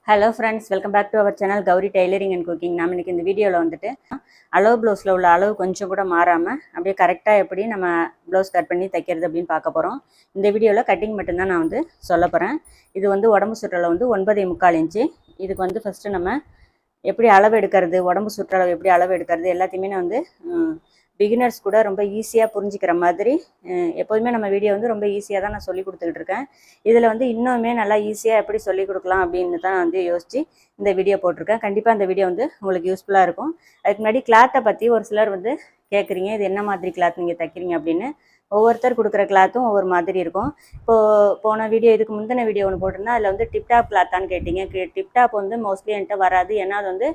Hello friends, welcome back to our channel Gauri tailoring and cooking. நம்ம இன்றைக்கி இந்த வீடியோவில் வந்துட்டு அளவு ப்ளவுஸில் உள்ள அளவு கொஞ்சம் கூட மாறாமல் அப்படியே கரெக்டாக எப்படி நம்ம ப்ளவுஸ் கட் பண்ணி தைக்கிறது அப்படின்னு பார்க்க போகிறோம். இந்த வீடியோவில் கட்டிங் மட்டும்தான் நான் வந்து சொல்ல போகிறேன். இது வந்து உடம்பு சுற்றளவு வந்து 9.75 இன்ச்சு. இதுக்கு வந்து ஃபஸ்ட்டு நம்ம எப்படி அளவு எடுக்கிறது, உடம்பு சுற்றளவு எப்படி அளவு எடுக்கிறது எல்லாத்தையுமே நான் வந்து பிகினர்ஸ் கூட ரொம்ப ஈஸியாக புரிஞ்சிக்கிற மாதிரி எப்போதுமே நம்ம வீடியோ வந்து ரொம்ப ஈஸியாக தான் நான் சொல்லி கொடுத்துக்கிட்டு இருக்கேன். இதில் வந்து இன்னுமே நல்லா ஈஸியாக எப்படி சொல்லிக் கொடுக்கலாம் அப்படின்னு தான் நான் வந்து யோசித்து இந்த வீடியோ போட்டிருக்கேன். கண்டிப்பாக இந்த வீடியோ வந்து உங்களுக்கு யூஸ்ஃபுல்லாக இருக்கும். அதுக்கு முன்னாடி கிளாத்தை பற்றி ஒரு சிலர் வந்து கேட்குறீங்க, இது என்ன மாதிரி கிளாத் நீங்கள் தைக்கிறீங்க அப்படின்னு. ஒவ்வொருத்தர் கொடுக்குற கிளாத்தும் ஒவ்வொரு மாதிரி இருக்கும். இப்போது போன வீடியோ இதுக்கு முந்தின வீடியோ ஒன்று போட்டிருந்தா அதில் வந்து டிப்டாப் கிளாத்தான்னு கேட்டிங்க. டிப்டாப் வந்து மோஸ்ட்லி என்கிட்ட வராது. ஏன்னா அது வந்து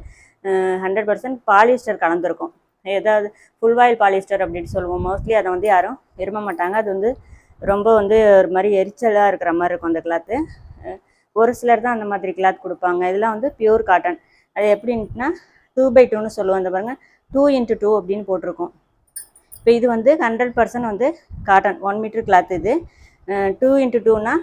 100% பாலிஸ்டர் கலந்துருக்கும். ஏதாவது ஃபுல் வாயில் பாலிஸ்டர் அப்படின்னு சொல்லுவோம். மோஸ்ட்லி அதை வந்து யாரும் விரும்ப மாட்டாங்க. அது வந்து ரொம்ப வந்து ஒரு மாதிரி எரிச்சலாக இருக்கிற மாதிரி இருக்கும் அந்த கிளாத்து. ஒரு சிலர் தான் அந்த மாதிரி கிளாத் கொடுப்பாங்க. இதெல்லாம் வந்து பியூர் காட்டன். அது எப்படின்னா 2x2ன்னு சொல்லுவோம். அந்த பாருங்கள் 2x2 அப்படின்னு போட்டிருக்கோம். இப்போ இது வந்து 100% வந்து காட்டன் 1 மீட்டர் கிளாத். இது 2x2னா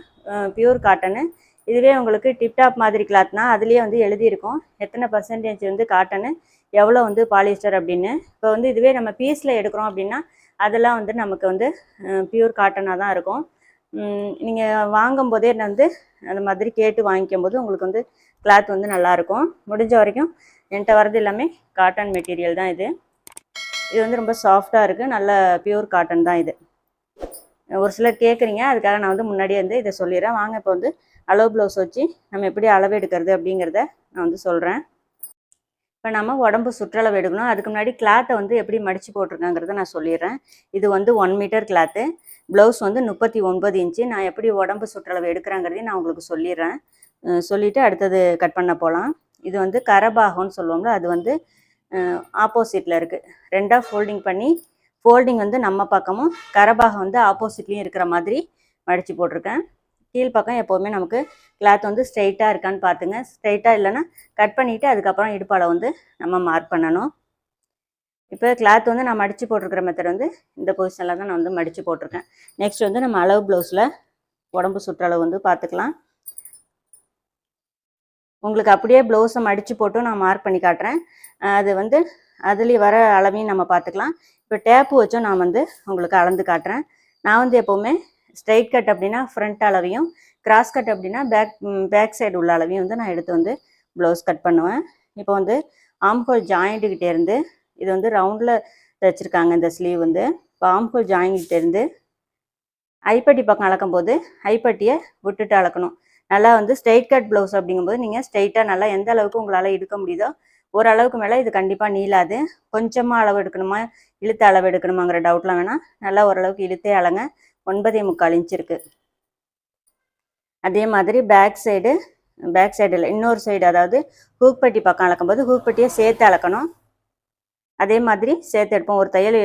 பியூர் காட்டனு. இதுவே உங்களுக்கு டிப்டாப் மாதிரி கிளாத்னா அதுலேயே வந்து எழுதியிருக்கும் எத்தனை பர்சன்டேஜ் வந்து காட்டனு, எவ்வளோ வந்து பாலிஸ்டர் அப்படின்னு. இப்போ வந்து இதுவே நம்ம பீஸில் எடுக்கிறோம் அப்படின்னா அதெல்லாம் வந்து நமக்கு வந்து பியூர் காட்டனாக தான் இருக்கும். நீங்கள் வாங்கும்போதே வந்து அந்த மாதிரி கேட்டு வாங்கிக்கும் போது உங்களுக்கு வந்து கிளாத் வந்து நல்லாயிருக்கும். முடிஞ்ச வரைக்கும் என்கிட்ட வரது எல்லாமே காட்டன் மெட்டீரியல் தான். இது வந்து ரொம்ப சாஃப்டாக இருக்குது. நல்ல பியூர் காட்டன் தான் இது. ஒரு சிலர் கேட்குறீங்க, அதுக்காக நான் வந்து முன்னாடியே வந்து இதை சொல்லிடுறேன். வாங்க இப்போ வந்து அளவு ப்ளவுஸ் வச்சு நம்ம எப்படி அளவு எடுக்கிறது அப்படிங்கிறத நான் வந்து சொல்கிறேன். இப்போ நம்ம உடம்பு சுற்றளவு எடுக்கணும். அதுக்கு முன்னாடி கிளாத்தை வந்து எப்படி மடித்து போட்டிருக்காங்கிறத நான் சொல்லிடுறேன். இது வந்து 1 மீட்டர் கிளாத்து. ப்ளவுஸ் வந்து 39 இன்ச்சு. நான் எப்படி உடம்பு சுற்றளவு எடுக்கிறேங்கிறதையும் நான் உங்களுக்கு சொல்லிடுறேன். சொல்லிவிட்டு அடுத்தது கட் பண்ண போகலாம். இது வந்து கரபாகம்னு சொல்லுவோம்ல, அது வந்து ஆப்போசிட்டில் இருக்குது. ரெண்டாக ஃபோல்டிங் பண்ணி, ஃபோல்டிங் வந்து நம்ம பக்கமும் கரபாகம் வந்து ஆப்போசிட்லேயும் இருக்கிற மாதிரி மடித்து போட்டிருக்கேன். கீழ்ப்பக்கம் எப்போவுமே நமக்கு கிளாத் வந்து ஸ்ட்ரைட்டாக இருக்கான்னு பார்த்துங்க. ஸ்ட்ரைட்டாக இல்லைன்னா கட் பண்ணிவிட்டு அதுக்கப்புறம் இடுப்பால் வந்து நம்ம மார்க் பண்ணணும். இப்போ கிளாத் வந்து நான் மடித்து போட்டிருக்கிற மெத்தட் வந்து இந்த பொசிஷனில் தான் நான் வந்து மடித்து போட்டிருக்கேன். நெக்ஸ்ட் வந்து நம்ம அளவு ப்ளவுஸில் உடம்பு சுற்றளவு வந்து பார்த்துக்கலாம். உங்களுக்கு அப்படியே ப்ளவுஸை மடித்து போட்டு நான் மார்க் பண்ணி காட்டுறேன். அது வந்து அதுலேயும் வர அளவையும் நம்ம பார்த்துக்கலாம். இப்போ டேப்பு வச்சும் நான் வந்து உங்களுக்கு அளந்து காட்டுறேன். நான் வந்து எப்போவுமே ஸ்ட்ரைட் கட் அப்படின்னா ஃப்ரண்ட் அளவையும், கிராஸ் கட் அப்படின்னா பேக் சைடு உள்ள அளவையும் வந்து நான் எடுத்து வந்து ப்ளவுஸ் கட் பண்ணுவேன். இப்போ வந்து ஆம்ஹோல் ஜாயிண்ட்டுக்கிட்டே இருந்து, இது வந்து ரவுண்டில் தைச்சிருக்காங்க இந்த ஸ்லீவ் வந்து. இப்போ ஆம்ஹோல் ஜாயிண்ட்கிட்டே இருந்து ஐப்பட்டி பக்கம் அளக்கும்போது ஐப்பட்டியை விட்டுட்டு அளக்கணும். நல்லா வந்து ஸ்ட்ரைட் கட் ப்ளவுஸ் அப்படிங்கும்போது நீங்கள் ஸ்ட்ரைட்டாக நல்லா எந்த அளவுக்கு உங்களால் எடுக்க முடியுதோ ஓரளவுக்கு மேலே இது கண்டிப்பாக நீளாது. கொஞ்சமாக அளவு எடுக்கணுமா, இழுத்து அளவு எடுக்கணுமாங்கிற டவுட்லாம் வேணாம். நல்லா ஓரளவுக்கு இழுத்தே அளங்க. 9.25 இன்ச்சு இருக்குது. அதே மாதிரி பேக் சைடில் இன்னொரு சைடு, அதாவது ஹூக்பட்டி பக்கம் அளக்கும்போது ஹூக்பட்டியை சேர்த்து அளக்கணும். அதே மாதிரி சேர்த்து எடுப்போம். ஒரு தையல்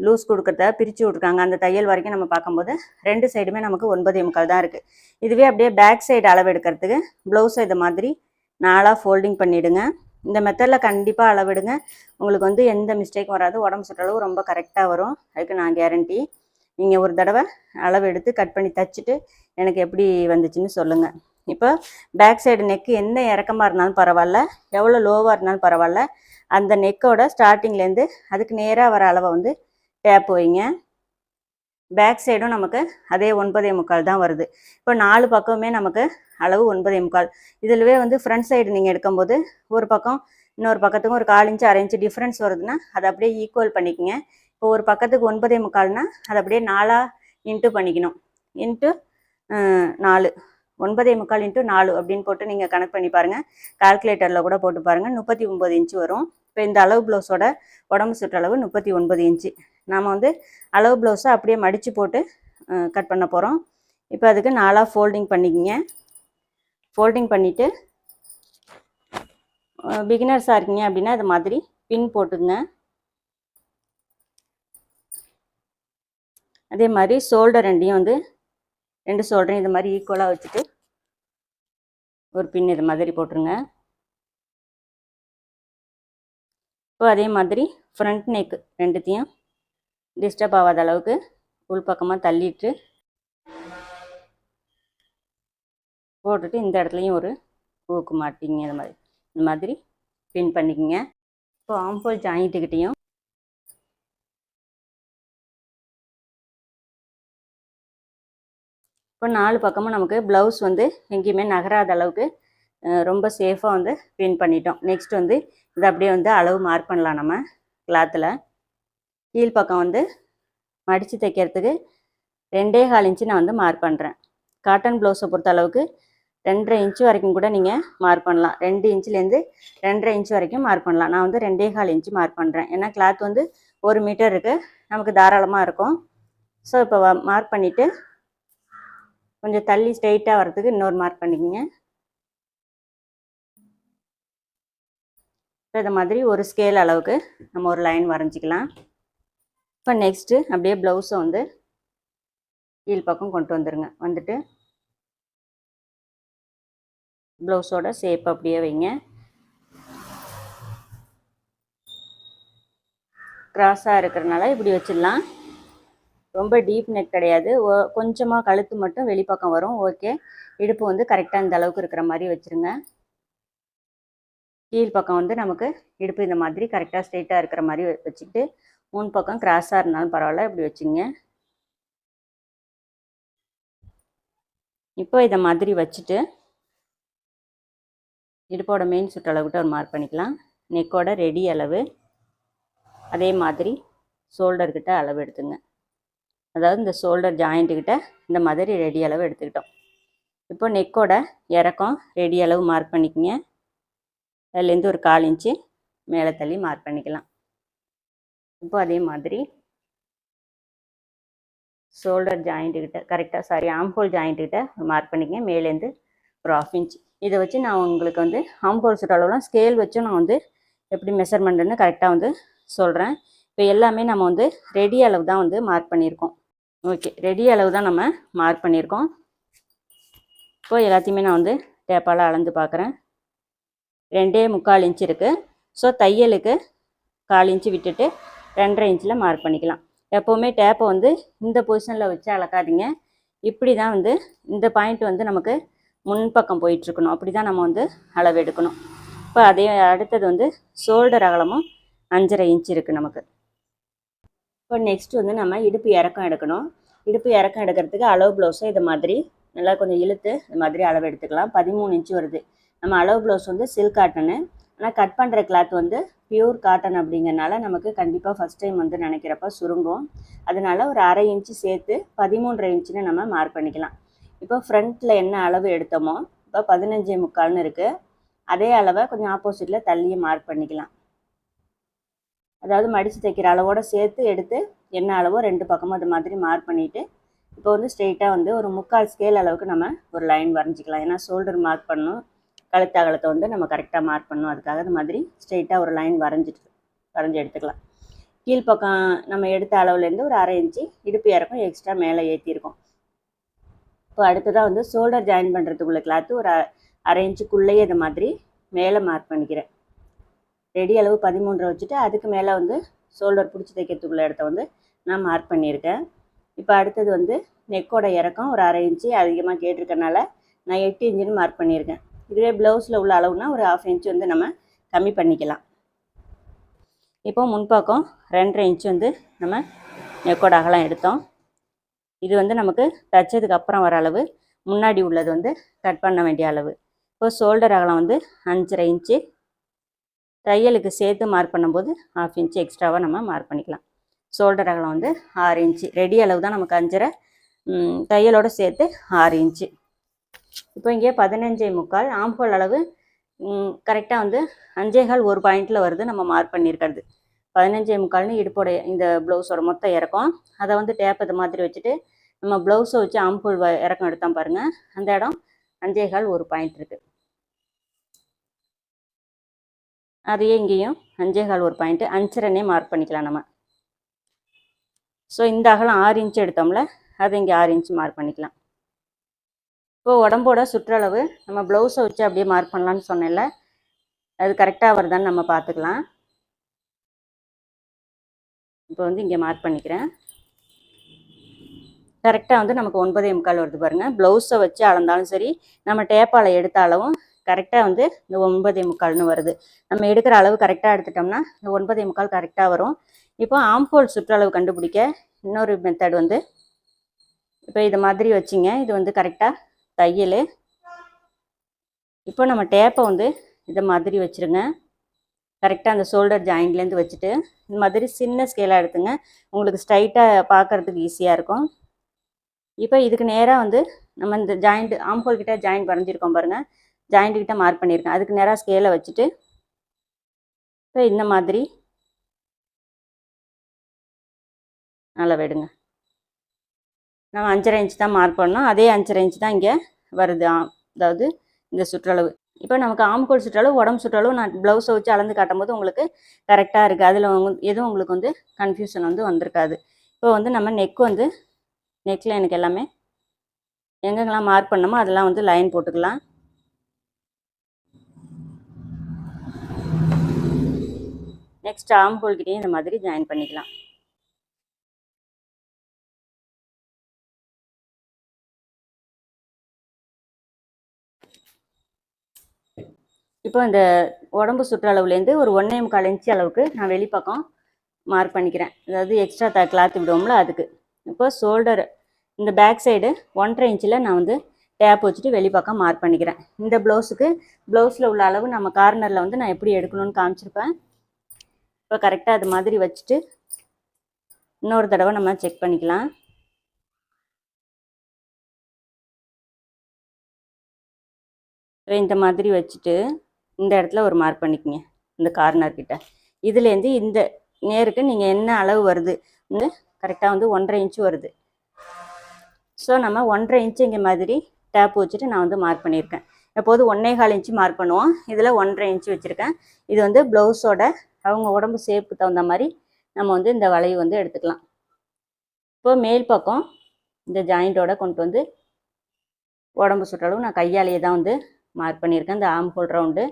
லூஸ் கொடுக்கறத பிரித்து விட்ருக்காங்க. அந்த தையல் வரைக்கும் நம்ம பார்க்கும்போது 2 சைடுமே நமக்கு 9.25 தான் இருக்குது. இதுவே அப்படியே பேக் சைடு அளவு எடுக்கிறதுக்கு ப்ளவுஸை இது மாதிரி 4ஆக ஃபோல்டிங் பண்ணிவிடுங்க. இந்த மெத்தடில் கண்டிப்பாக அளவெடுங்க. உங்களுக்கு வந்து எந்த மிஸ்டேக்கும் வராது. உடம்பு சுற்றளவு ரொம்ப கரெக்டாக வரும். அதுக்கு நான் கேரண்டி. நீங்கள் ஒரு தடவை அளவு எடுத்து கட் பண்ணி தைச்சிட்டு எனக்கு எப்படி வந்துச்சுன்னு சொல்லுங்கள். இப்போ பேக் சைடு நெக்கு எந்த இறக்கமாக இருந்தாலும் பரவாயில்ல, எவ்வளோ லோவாக இருந்தாலும் பரவாயில்ல, அந்த நெக்கோட ஸ்டார்டிங்லேருந்து அதுக்கு நேராக வர அளவை வந்து டேப் வைங்க. பேக் சைடும் நமக்கு அதே 9.25 தான் வருது. இப்போ 4 பக்கமுமே நமக்கு அளவு 9.25. இதிலவே வந்து ஃப்ரண்ட் சைடு நீங்கள் எடுக்கும்போது ஒரு பக்கம் இன்னொரு பக்கத்துக்கும் ஒரு 1/4 இன்ச்சு 1/2 இன்ச்சு டிஃப்ரென்ஸ் வருதுன்னா அதை அப்படியே ஈக்குவல் பண்ணிக்கோங்க. இப்போ ஒரு பக்கத்துக்கு 9.25னா அதை அப்படியே 4ஆக இன்ட்டு பண்ணிக்கணும். இன்ட்டு 4, 9.25 இன்ட்டு 4 அப்படின்னு போட்டு நீங்கள் கணக்கு பண்ணி பாருங்கள். கால்குலேட்டரில் கூட போட்டு பாருங்கள். 39 இன்ச்சு வரும். இப்போ இந்த அளவு ப்ளவுஸோட உடம்பு சுற்றளவு 39 இன்ச்சு. நாம் வந்து அளவு ப்ளவுஸை அப்படியே மடித்து போட்டு கட் பண்ண போகிறோம். இப்போ அதுக்கு 4ஆக ஃபோல்டிங் பண்ணிக்கிங்க. ஃபோல்டிங் பண்ணிவிட்டு பிகினர்ஸாக இருக்கீங்க அப்படின்னா அது மாதிரி பின் போட்டுங்க. அதே மாதிரி ஷோல்டர் ரெண்டையும் வந்து 2 ஷோல்டரையும் இது மாதிரி ஈக்குவலாக வச்சுட்டு ஒரு பின் இது மாதிரி போட்டுருங்க. இப்போ அதே மாதிரி ஃப்ரண்ட் நெக் ரெண்டுத்தையும் டிஸ்டர்ப் ஆகாத அளவுக்கு உள்பக்கமாக தள்ளிட்டு போட்டுட்டு இந்த இடத்துலையும் ஒரு ஊக்கு மாட்டிங்க இந்த மாதிரி பின் பண்ணிக்கோங்க. இப்போ ஆம்போல் ஜாயிண்ட்டுக்கிட்டையும் இப்போ 4 பக்கமும் நமக்கு ப்ளவுஸ் வந்து எங்கேயுமே நகராத அளவுக்கு ரொம்ப சேஃபாக வந்து பின் பண்ணிட்டோம். நெக்ஸ்ட் வந்து இதை அப்படியே வந்து அளவு மார்க் பண்ணலாம். நம்ம கிளாத்தில் கீழ்ப்பக்கம் வந்து மடித்து தைக்கிறதுக்கு 2.25 இன்ச்சு நான் வந்து மார்க் பண்ணுறேன். காட்டன் ப்ளவுஸை பொறுத்த அளவுக்கு 2.5 இன்ச்சு வரைக்கும் கூட நீங்கள் மார்க் பண்ணலாம். 2 இன்ச்சுலேருந்து 2.5 இன்ச்சு வரைக்கும் மார்க் பண்ணலாம். நான் வந்து 2.25 இன்ச்சு மார்க் பண்ணுறேன். ஏன்னா கிளாத் வந்து 1 மீட்டர் இருக்குது, நமக்கு தாராளமாக இருக்கும். ஸோ இப்போ மார்க் பண்ணிவிட்டு கொஞ்சம் தள்ளி ஸ்ட்ரெயிட்டாக வரதுக்கு இன்னொரு மார்க் பண்ணிக்கோங்க. இப்போ இந்த மாதிரி ஒரு ஸ்கேல் அளவுக்கு நம்ம ஒரு லைன் வரைஞ்சிக்கலாம். இப்போ நெக்ஸ்ட்டு அப்படியே ப்ளவுஸை வந்து கீழ்ப்பக்கம் கொண்டு வந்துடுங்க. வந்துட்டு ப்ளவுஸோட ஷேப் அப்படியே வைங்க. கிராஸாக இருக்கிறனால இப்படி வச்சிடலாம். ரொம்ப டீப் நெக் கிடையாது, கொஞ்சமாக கழுத்து மட்டும் வெளிப்பக்கம் வரும். ஓகே, இடுப்பு வந்து கரெக்டாக இந்த அளவுக்கு இருக்கிற மாதிரி வச்சுருங்க. கீழ்ப்பக்கம் வந்து நமக்கு இடுப்பு இந்த மாதிரி கரெக்டாக ஸ்ட்ரெயிட்டாக இருக்கிற மாதிரி வச்சுக்கிட்டு முன் பக்கம் கிராஸாக இருந்தாலும் பரவாயில்ல, இப்படி வச்சுங்க. இப்போ இதை மாதிரி வச்சுட்டு இடுப்போட மெயின் சுற்றளவுக்கிட்ட ஒரு மார்க் பண்ணிக்கலாம். நெக்கோட ரெடி அளவு, அதே மாதிரி ஷோல்டர்கிட்ட அளவு எடுத்துங்க. அதாவது இந்த ஷோல்டர் ஜாயிண்ட்டுக்கிட்ட இந்த மாதிரி ரெடி அளவு எடுத்துக்கிட்டோம். இப்போ நெக்கோட இறக்கம் ரெடி அளவு மார்க் பண்ணிக்கோங்க. அதுலேருந்து ஒரு 1/4 இன்ச்சு மேலே தள்ளி மார்க் பண்ணிக்கலாம். இப்போ அதே மாதிரி ஷோல்டர் ஜாயிண்ட்டுக்கிட்ட ஆம்ஹோல் ஜாயிண்ட்டுக்கிட்ட மார்க் பண்ணிக்கங்க. மேலேருந்து ஒரு 1/2 இன்ச். இதை வச்சு நான் உங்களுக்கு வந்து ஆம்ஹோல் சுற்றளவுலாம் ஸ்கேல் வச்சும் நான் வந்து எப்படி மெஷர்மெண்ட்டுன்னு கரெக்டாக வந்து சொல்கிறேன். இப்போ எல்லாமே நம்ம வந்து ரெடி அளவு தான் வந்து மார்க் பண்ணியிருக்கோம். ஓகே, ரெடி அளவு தான் நம்ம மார்க் பண்ணியிருக்கோம். இப்போ எல்லாத்தையுமே நான் வந்து டேப்பால் அளந்து பார்க்குறேன். 2.25 இன்ச்சு இருக்குது. ஸோ தையலுக்கு 1/4 இன்ச்சு விட்டுட்டு 2.5 இன்ச்சில் மார்க் பண்ணிக்கலாம். எப்போவுமே டேப்பை வந்து இந்த பொசிஷனில் வச்சு அளக்காதீங்க. இப்படி தான் வந்து இந்த பாயிண்ட் வந்து நமக்கு முன்பக்கம் போயிட்டுருக்கணும். அப்படி தான் நம்ம வந்து அளவு எடுக்கணும். இப்போ அதே அடுத்தது வந்து ஷோல்டர் அகலமும் 5.5 இன்ச்சு இருக்குது நமக்கு. இப்போ நெக்ஸ்ட் வந்து நம்ம இடுப்பு இறக்கம் எடுக்கணும். இடுப்பு இறக்கம் எடுக்கிறதுக்கு அளவு ப்ளவுஸை இது மாதிரி நல்லா கொஞ்சம் இழுத்து இது மாதிரி அளவு எடுத்துக்கலாம். 13 இன்ச்சு வருது. நம்ம அளவு ப்ளவுஸ் வந்து சில்க் காட்டனு, ஆனால் கட் பண்ணுற கிளாத் வந்து பியூர் காட்டன் அப்படிங்கிறனால நமக்கு கண்டிப்பாக ஃபஸ்ட் டைம் வந்து நினைக்கிறப்ப சுருங்கும். அதனால ஒரு 1/2 இன்ச்சு சேர்த்து 13.5 இன்ச்சுன்னு நம்ம மார்க் பண்ணிக்கலாம். இப்போ ஃப்ரண்ட்டில் என்ன அளவு எடுத்தோமோ இப்போ 15.25 இருக்குது. அதே அளவை கொஞ்சம் ஆப்போசிட்டில் தள்ளியே மார்க் பண்ணிக்கலாம். அதாவது மடித்து தைக்கிற அளவோடு சேர்த்து எடுத்து என்ன அளவோ 2 பக்கமும் அது மாதிரி மார்க் பண்ணிவிட்டு இப்போ வந்து ஸ்ட்ரெயிட்டாக வந்து ஒரு 3/4 ஸ்கேல் அளவுக்கு நம்ம ஒரு லைன் வரைஞ்சிக்கலாம். ஏன்னா ஷோல்டர் மார்க் பண்ணணும், கழுத்து அகலத்தை வந்து நம்ம கரெக்டாக மார்க் பண்ணணும். அதுக்காக அது மாதிரி ஸ்ட்ரெயிட்டாக ஒரு லைன் வரைஞ்சி எடுத்துக்கலாம். கீழ்ப்பக்கம் நம்ம எடுத்த அளவுலேருந்து ஒரு 1/2 இன்ச்சு இடுப்பு இறக்கம் எக்ஸ்ட்ரா மேலே ஏற்றிருக்கோம். இப்போ அடுத்ததாக வந்து ஷோல்டர் ஜாயின் பண்ணுறதுக்குள்ள கிளாத்து ஒரு 1/2 இன்ச்சுக்குள்ளேயே இது மாதிரி மேலே மார்க் பண்ணிக்கிறேன். ரெடி அளவு 13 வச்சுட்டு அதுக்கு மேலே வந்து ஷோல்டர் பிடிச்சி தைக்கிறதுக்குள்ள இடத்த வந்து நான் மார்க் பண்ணியிருக்கேன். இப்போ அடுத்தது வந்து நெக்கோட இறக்கம் ஒரு 1/2 இன்ச்சு அதிகமாக கேட்டிருக்கனால நான் 8 இன்ச்சுன்னு மார்க் பண்ணியிருக்கேன். இதுவே ப்ளவுஸில் உள்ள அளவுனா ஒரு 1/2 இன்ச்சு வந்து நம்ம கம்மி பண்ணிக்கலாம். இப்போ முன்பக்கம் 2.5 இன்ச்சு வந்து நம்ம நெக்கோட அகலம் எடுத்தோம். இது வந்து நமக்கு தைச்சதுக்கு அப்புறம் வர அளவு, முன்னாடி உள்ளது வந்து கட் பண்ண வேண்டிய அளவு. இப்போ ஷோல்டர் அகலம் வந்து 5.5 இன்ச்சு, தையலுக்கு சேர்த்து மார்க் பண்ணும்போது 1/2 இன்ச்சு எக்ஸ்ட்ராவாக நம்ம மார்க் பண்ணிக்கலாம். ஷோல்டர் அகலம் வந்து 6 இன்ச்சு. ரெடி அளவு தான் நமக்கு 5.5, தையலோடு சேர்த்து 6 இன்ச்சு. இப்போ இங்கே 15.25 ஆம்ஹோல் அளவு கரெக்டாக வந்து 5.25 ஒரு பாயிண்டில் வருது நம்ம மார்க் பண்ணியிருக்கிறது. 15.25 இடுப்போட இந்த ப்ளவுஸோட மொத்தம் இறக்கம். அதை வந்து டேப் இது மாதிரி வச்சுட்டு நம்ம ப்ளவுஸை வச்சு ஆம்ஹோல் இறக்கம் எடுத்தோம் பாருங்கள், அந்த இடம் 5.25 ஒரு பாயிண்ட் இருக்குது. அதையே இங்கேயும் 5.25 ஒரு பாயிண்ட்டு 5.5 மார்க் பண்ணிக்கலாம் நம்ம. ஸோ இந்த அகலம் 6 இன்ச்சு எடுத்தோம்ல, அதை இங்கே 6 இன்ச்சு மார்க் பண்ணிக்கலாம். இப்போ உடம்போட சுற்றளவு நம்ம ப்ளவுஸை வச்சு அப்படியே மார்க் பண்ணலான்னு சொன்னேன்ல, அது கரெக்டாக வருதான்னு நம்ம பார்த்துக்கலாம். இப்போ வந்து இங்கே மார்க் பண்ணிக்கிறேன். கரெக்டாக வந்து நமக்கு 9.25 வருது பாருங்கள். ப்ளவுஸை வச்சு அளந்தாலும் சரி, நம்ம டேப்பால் எடுத்த அளவும் கரெக்டாக வந்து இந்த 9.25 வருது. நம்ம எடுக்கிற அளவு கரெக்டாக எடுத்துட்டோம்னா இந்த 9.25 கரெக்டாக வரும். இப்போ ஆம்ஹோல் சுற்றளவு கண்டுபிடிக்க இன்னொரு மெத்தட் வந்து, இப்போ இது மாதிரி வச்சிங்க, இது வந்து கரெக்டாக தையல். இப்போ நம்ம டேப்பை வந்து இதை மாதிரி வச்சுருங்க. கரெக்டாக அந்த ஷோல்டர் ஜாயிண்ட்லேருந்து வச்சுட்டு இந்த மாதிரி சின்ன ஸ்கேலாக எடுத்துங்க. உங்களுக்கு ஸ்ட்ரைட்டாக பார்க்குறதுக்கு ஈஸியாக இருக்கும். இப்போ இதுக்கு நேராக வந்து நம்ம இந்த ஜாயிண்ட் ஆம்ஹோல் கிட்ட ஜாயிண்ட் வரைஞ்சிருக்கோம் பாருங்கள், ஜாயிண்ட் கிட்ட மார்க் பண்ணியிருக்கேன். அதுக்கு நேராக ஸ்கேலை வச்சுட்டு இப்போ இந்த மாதிரி அளவு எடுங்க. நம்ம 5.5 இன்ச் தான் மார்க் பண்ணோம், அதே 5.5 இன்ச் தான் இங்கே வருது. அதாவது இந்த சுற்றளவு. இப்போ நமக்கு ஆம்ஹோல் சுற்றளவு, உடம்பு சுற்றளவு நான் ப்ளவுஸை வச்சு அளந்து காட்டும் போது உங்களுக்கு கரெக்டாக இருக்குது. அதில் எதுவும் உங்களுக்கு வந்து கன்ஃபியூஷன் வந்து வந்திருக்காது. இப்போ வந்து நம்ம நெக்கில் எனக்கு எல்லாமே எங்கெங்கெல்லாம் மார்க் பண்ணோமோ அதெல்லாம் வந்து லைன் போட்டுக்கலாம். நெக்ஸ்ட் ஆம்ஹோல் கிட்டேயும் இந்த மாதிரி ஜாயின் பண்ணிக்கலாம். இப்போ இந்த உடம்பு சுற்றளவுலேருந்து ஒரு 1.25 இன்ச்சு அளவுக்கு நான் வெளிப்பக்கம் மார்க் பண்ணிக்கிறேன். அதாவது எக்ஸ்ட்ரா கிளாத் விடுவோம்ல அதுக்கு. இப்போ ஷோல்டர் இந்த பேக் சைடு 1.5 இன்ச்சில் நான் வந்து டேப் வச்சுட்டு வெளிப்பக்கம் மார்க் பண்ணிக்கிறேன். இந்த ப்ளவுஸில் உள்ள அளவு நம்ம கார்னரில் வந்து நான் எப்படி எடுக்கணும்னு காமிச்சிருப்பேன். இப்போ கரெக்டாக அது மாதிரி வச்சுட்டு இன்னொரு தடவை நம்ம செக் பண்ணிக்கலாம். இந்த மாதிரி வச்சுட்டு இந்த இடத்துல ஒரு மார்க் பண்ணிக்கோங்க, இந்த கார்னர் கிட்ட. இதுலேருந்து இந்த நேருக்கு நீங்கள் என்ன அளவு வருது, கரெக்டாக வந்து 1.5 இன்ச்சு வருது. ஸோ நம்ம 1.5 இன்ச்சு இங்கே மாதிரி டேப் வச்சுட்டு நான் வந்து மார்க் பண்ணியிருக்கேன். எப்போது 1.25 இன்ச்சு மார்க் பண்ணுவோம், இதில் 1.5 இன்ச்சு வச்சுருக்கேன். இது வந்து ப்ளவுஸோட அவங்க உடம்பு ஷேப்புக்கு தகுந்த மாதிரி நம்ம வந்து இந்த வளைவு வந்து எடுத்துக்கலாம். இப்போ மேல் பக்கம் இந்த ஜாயிண்டோட கொண்டு வந்து உடம்பு சுற்றளவு நான் கையாலேயே தான் வந்து மார்க் பண்ணியிருக்கேன். இந்த ஆம்ஹோல் ரவுண்டு.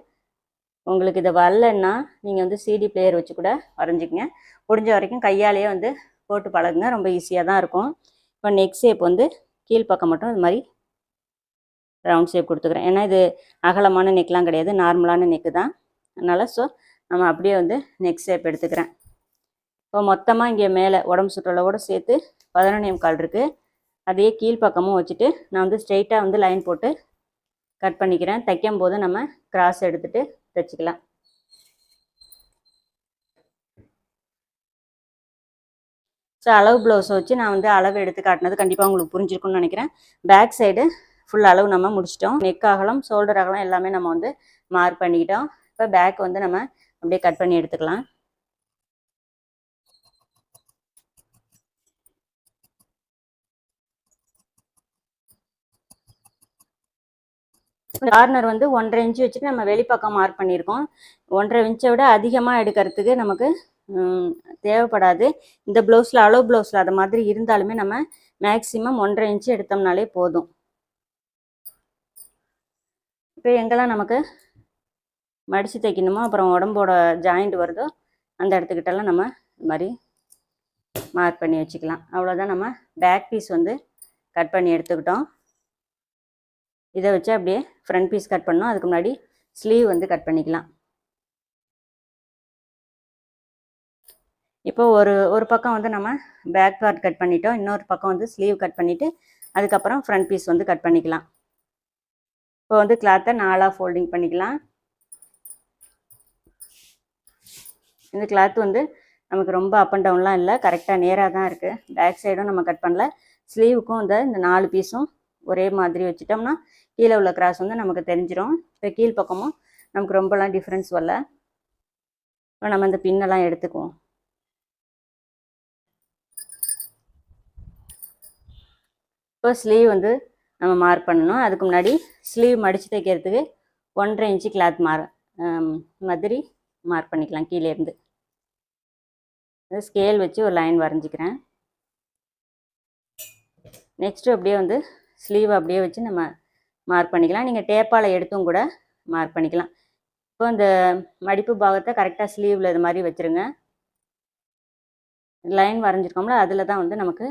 உங்களுக்கு இதை வரலன்னா நீங்கள் வந்து சிடி பிளேயர் வச்சு கூட வரைஞ்சிக்கங்க. முடிஞ்ச வரைக்கும் கையாலேயே வந்து போட்டு பழகுங்க, ரொம்ப ஈஸியாக தான் இருக்கும். இப்போ நெக் ஷேப் வந்து கீழ்ப்பக்கம் மட்டும் இது மாதிரி ரவுண்ட் ஷேப் கொடுத்துக்கிறேன். ஏன்னா இது அகலமான நெக்லாம் கிடையாது, நார்மலான நெக்கு தான். அதனால் நம்ம அப்படியே வந்து நெக் ஷேப் எடுத்துக்கிறேன். இப்போ மொத்தமாக இங்கே மேலே உடம்பு சுற்றளவோடு சேர்த்து 11.25 இருக்குது. அதையே கீழ்ப்பக்கமும் வச்சுட்டு நான் வந்து ஸ்ட்ரெயிட்டாக வந்து லைன் போட்டு கட் பண்ணிக்கிறேன். தைக்கும் போது நம்ம கிராஸ் எடுத்துகிட்டு தைச்சிக்கலாம். ஸோ அளவு ப்ளவுஸை வச்சு நான் வந்து அளவு எடுத்து காட்டினது கண்டிப்பாக உங்களுக்கு புரிஞ்சிருக்கும்னு நினைக்கிறேன். பேக் சைடு ஃபுல் அளவு நம்ம முடிச்சிட்டோம். நெக் அகலம், ஷோல்டர் அகலம் எல்லாமே நம்ம வந்து மார்க் பண்ணிக்கிட்டோம். இப்போ பேக் வந்து நம்ம அப்படியே கட் பண்ணி எடுத்துக்கலாம். கார்னர் வந்து 1.5 இன்ச்சு வச்சுட்டு நம்ம வெளிப்பக்கம் மார்க் பண்ணியிருக்கோம். 1.5 இன்ச்சை விட அதிகமாக எடுக்கிறதுக்கு நமக்கு தேவைப்படாது. இந்த ப்ளவுஸில் அளவு ப்ளவுஸில் அது மாதிரி இருந்தாலுமே நம்ம மேக்ஸிமம் 1.5 இன்ச்சு எடுத்தோம்னாலே போதும். இப்போ எங்கெல்லாம் நமக்கு மடித்து தைக்கணுமோ, அப்புறம் உடம்போட ஜாயிண்ட் வருதோ அந்த இடத்துக்கிட்டலாம் நம்ம இது மாதிரி மார்க் பண்ணி வச்சுக்கலாம். அவ்வளோதான், நம்ம பேக் பீஸ் வந்து கட் பண்ணி எடுத்துக்கிட்டோம். இதை வச்சு அப்படியே ஃப்ரண்ட் பீஸ் கட் பண்ணோம். அதுக்கு முன்னாடி ஸ்லீவ் வந்து கட் பண்ணிக்கலாம். இப்போ ஒரு பக்கம் வந்து நம்ம பேக் பார்ட் கட் பண்ணிட்டோம், இன்னொரு பக்கம் வந்து ஸ்லீவ் கட் பண்ணிவிட்டு அதுக்கப்புறம் ஃப்ரண்ட் பீஸ் வந்து கட் பண்ணிக்கலாம். இப்போ வந்து கிளாத்தை 4ஆக ஃபோல்டிங் பண்ணிக்கலாம். இந்த கிளாத் வந்து நமக்கு ரொம்ப அப் அண்ட் டவுன்லாம் இல்லை, கரெக்டாக நேராக தான் இருக்குது. பேக் சைடும் நம்ம கட் பண்ணல, ஸ்லீவுக்கும் இந்த 4 பீஸும் ஒரே மாதிரி வச்சுட்டோம்னா கீழே உள்ள கிராஸ் வந்து நமக்கு தெரிஞ்சிடும். இப்போ கீழ் பக்கமும் நமக்கு ரொம்பலாம் டிஃப்ரென்ஸ் வரல. இப்போ நம்ம இந்த பின்னெல்லாம் எடுத்துக்குவோம். இப்போ ஸ்லீவ் வந்து நம்ம மார்க் பண்ணணும். அதுக்கு முன்னாடி ஸ்லீவ் மடித்து தைக்கிறதுக்கு 1.5 இன்ச்சு கிளாத் மாதிரி மார்க் பண்ணிக்கலாம். கீழே இருந்து ஸ்கேல் வச்சு ஒரு லைன் வரைஞ்சிக்கிறேன். நெக்ஸ்ட்டு அப்படியே வந்து ஸ்லீவ் அப்படியே வச்சு நம்ம மார்க் பண்ணிக்கலாம். நீங்கள் டேப்பால் எடுத்தும் கூட மார்க் பண்ணிக்கலாம். இப்போ இந்த மடிப்பு பாகத்தை கரெக்டாக ஸ்லீவில் இது மாதிரி வச்சுருங்க. லைன் வரைஞ்சிருக்கோம்ல, அதில் தான் வந்து நமக்கு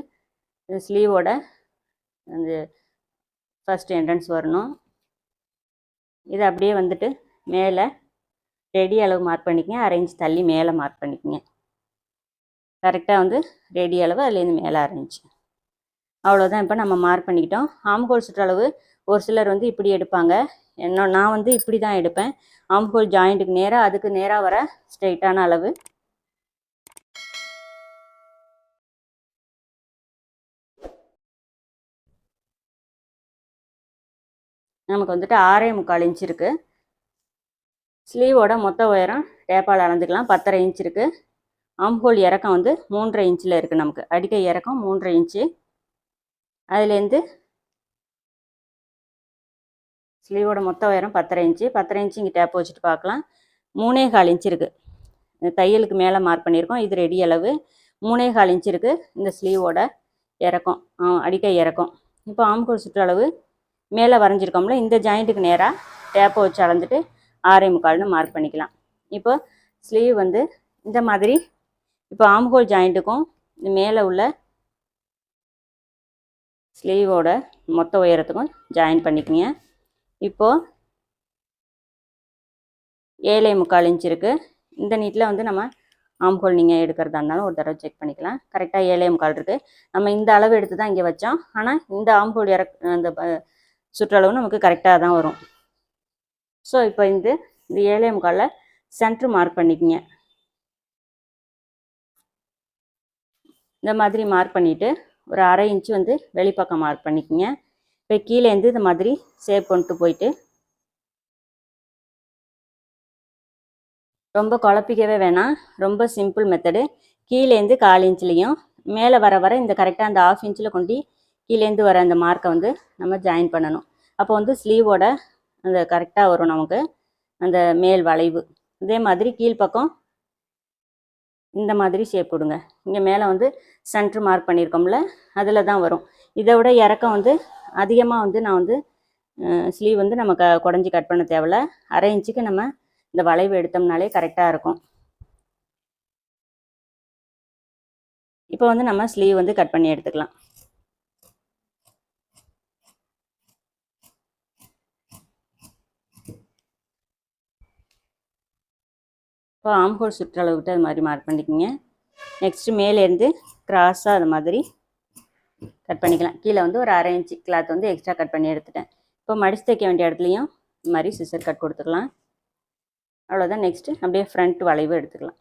ஸ்லீவோட அந்த ஃபஸ்ட் என்ட்ரன்ஸ் வரணும். இதை அப்படியே வந்துட்டு மேலே ரெடி அளவு மார்க் பண்ணிக்கங்க. 1/2 இன்ச் தள்ளி மேலே மார்க் பண்ணிக்கங்க. கரெக்டாக வந்து ரெடி அளவு அதுலேருந்து மேலே 1/2 இன்ச். அவ்வளோதான். இப்போ நம்ம மார்க் பண்ணிக்கிட்டோம். ஆம்ஹோல் சுற்றளவு ஒரு சிலர் வந்து இப்படி எடுப்பாங்க. நான் வந்து இப்படி தான் எடுப்பேன். ஆம்ஹோல் ஜாயிண்ட்டுக்கு நேராக அதுக்கு நேராக வர ஸ்ட்ரெயிட்டான அளவு. நமக்கு வந்துட்டு 6.25 இன்ச் இருக்குது. ஸ்லீவோட மொத்த உயரம் டேப்பால் அளந்துக்கலாம். 10.5 இன்ச் இருக்குது. ஆம்ஹோல் இறக்கம் வந்து 3.5 இன்ச்சில் இருக்குது. நமக்கு அடிக்கை இறக்கம் 3.5 இன்ச்சு. அதுலேருந்து ஸ்லீவோட மொத்த உயரம் 10.5 இன்ச்சு. 10.5 இன்ச்சு இங்கே டேப் வச்சுட்டு பார்க்கலாம். 3.25 இன்ச் இருக்குது. தையலுக்கு மேலே மார்க் பண்ணியிருக்கோம். இது ரெடி அளவு. 3.25 இன்ச் இருக்குது இந்த ஸ்லீவோட இறக்கம், அடிக்கை இறக்கம். இப்போ ஆம்ஹோல் சுற்றளவு மேலே வரைஞ்சிருக்கோம்ல, இந்த ஜாயிண்ட்டுக்கு நேராக டேப்பை வச்சு அளந்துட்டு 6.25ன்னு மார்க் பண்ணிக்கலாம். இப்போ ஸ்லீவ் வந்து இந்த மாதிரி இப்போ ஆம்ஹோல் ஜாயிண்ட்டுக்கும் மேலே உள்ள ஸ்லீவோட மொத்த உயரத்துக்கும் ஜாயின் பண்ணிக்கோங்க. இப்போது 7.25 இன்ச் இருக்குது. இந்த நீட்டில் வந்து நம்ம ஆம்ஹோல் நீங்கள் எடுக்கிறதா இருந்தாலும் ஒரு தடவை செக் பண்ணிக்கலாம். கரெக்டாக 7.25 இருக்குது. நம்ம இந்த அளவு எடுத்து தான் இங்கே வச்சோம். ஆனால் இந்த ஆம்ஹோல் அந்த சுற்றளவு நமக்கு கரெக்டாக தான் வரும். ஸோ இப்போ இந்த 7.25 சென்ட்ரு மார்க் பண்ணிக்கோங்க. இந்த மாதிரி மார்க் பண்ணிவிட்டு ஒரு 1/2 இன்ச்சு வந்து வெளிப்பக்கம் மார்க் பண்ணிக்கோங்க. இப்போ கீழேருந்து இந்த மாதிரி ஷேப் கொண்டு போயிட்டு ரொம்ப குழப்பிக்கவே வேணாம். ரொம்ப சிம்பிள் மெத்தடு. கீழேருந்து 1/4 இன்ச்லேயும் மேலே வர வர இந்த கரெக்டாக அந்த 1/2 இன்ச்சில் கொண்டு கீழேருந்து வர அந்த மார்க்கை வந்து நம்ம ஜாயின் பண்ணணும். அப்போ வந்து ஸ்லீவோட அந்த கரெக்டாக வரும் நமக்கு அந்த மேல் வளைவு. இதே மாதிரி கீழ்ப்பக்கம் இந்த மாதிரி ஷேப் கொடுங்க. இங்கே மேலே வந்து சென்ட்ரு மார்க் பண்ணியிருக்கோம்ல, அதில் தான் வரும். இதை விட இறக்கம் வந்து அதிகமாக வந்து நான் வந்து ஸ்லீவ் வந்து நம்ம குடஞ்சி கட் பண்ண தேவையில்ல. 1/2 இன்ச்சுக்கு நம்ம இந்த வளைவு எடுத்தோம்னாலே கரெக்டாக இருக்கும். இப்போ வந்து நம்ம ஸ்லீவ் வந்து கட் பண்ணி எடுத்துக்கலாம். இப்போ ஆம்ஹோல் சுற்றளவு விட்டு அது மாதிரி மார்க் பண்ணிக்கோங்க. நெக்ஸ்ட்டு மேலேருந்து கிராஸாக அது மாதிரி கட் பண்ணிக்கலாம். கீழே வந்து ஒரு 1/2 இன்ச்சு கிளாத் வந்து எக்ஸ்ட்ரா கட் பண்ணி எடுத்துட்டேன். இப்போ மடித்து தைக்க வேண்டிய இடத்துலையும் இது மாதிரி சிசர் கட் கொடுத்துக்கலாம். அவ்வளோதான். நெக்ஸ்ட்டு அப்படியே ஃப்ரண்ட் வளைவு எடுத்துக்கலாம்.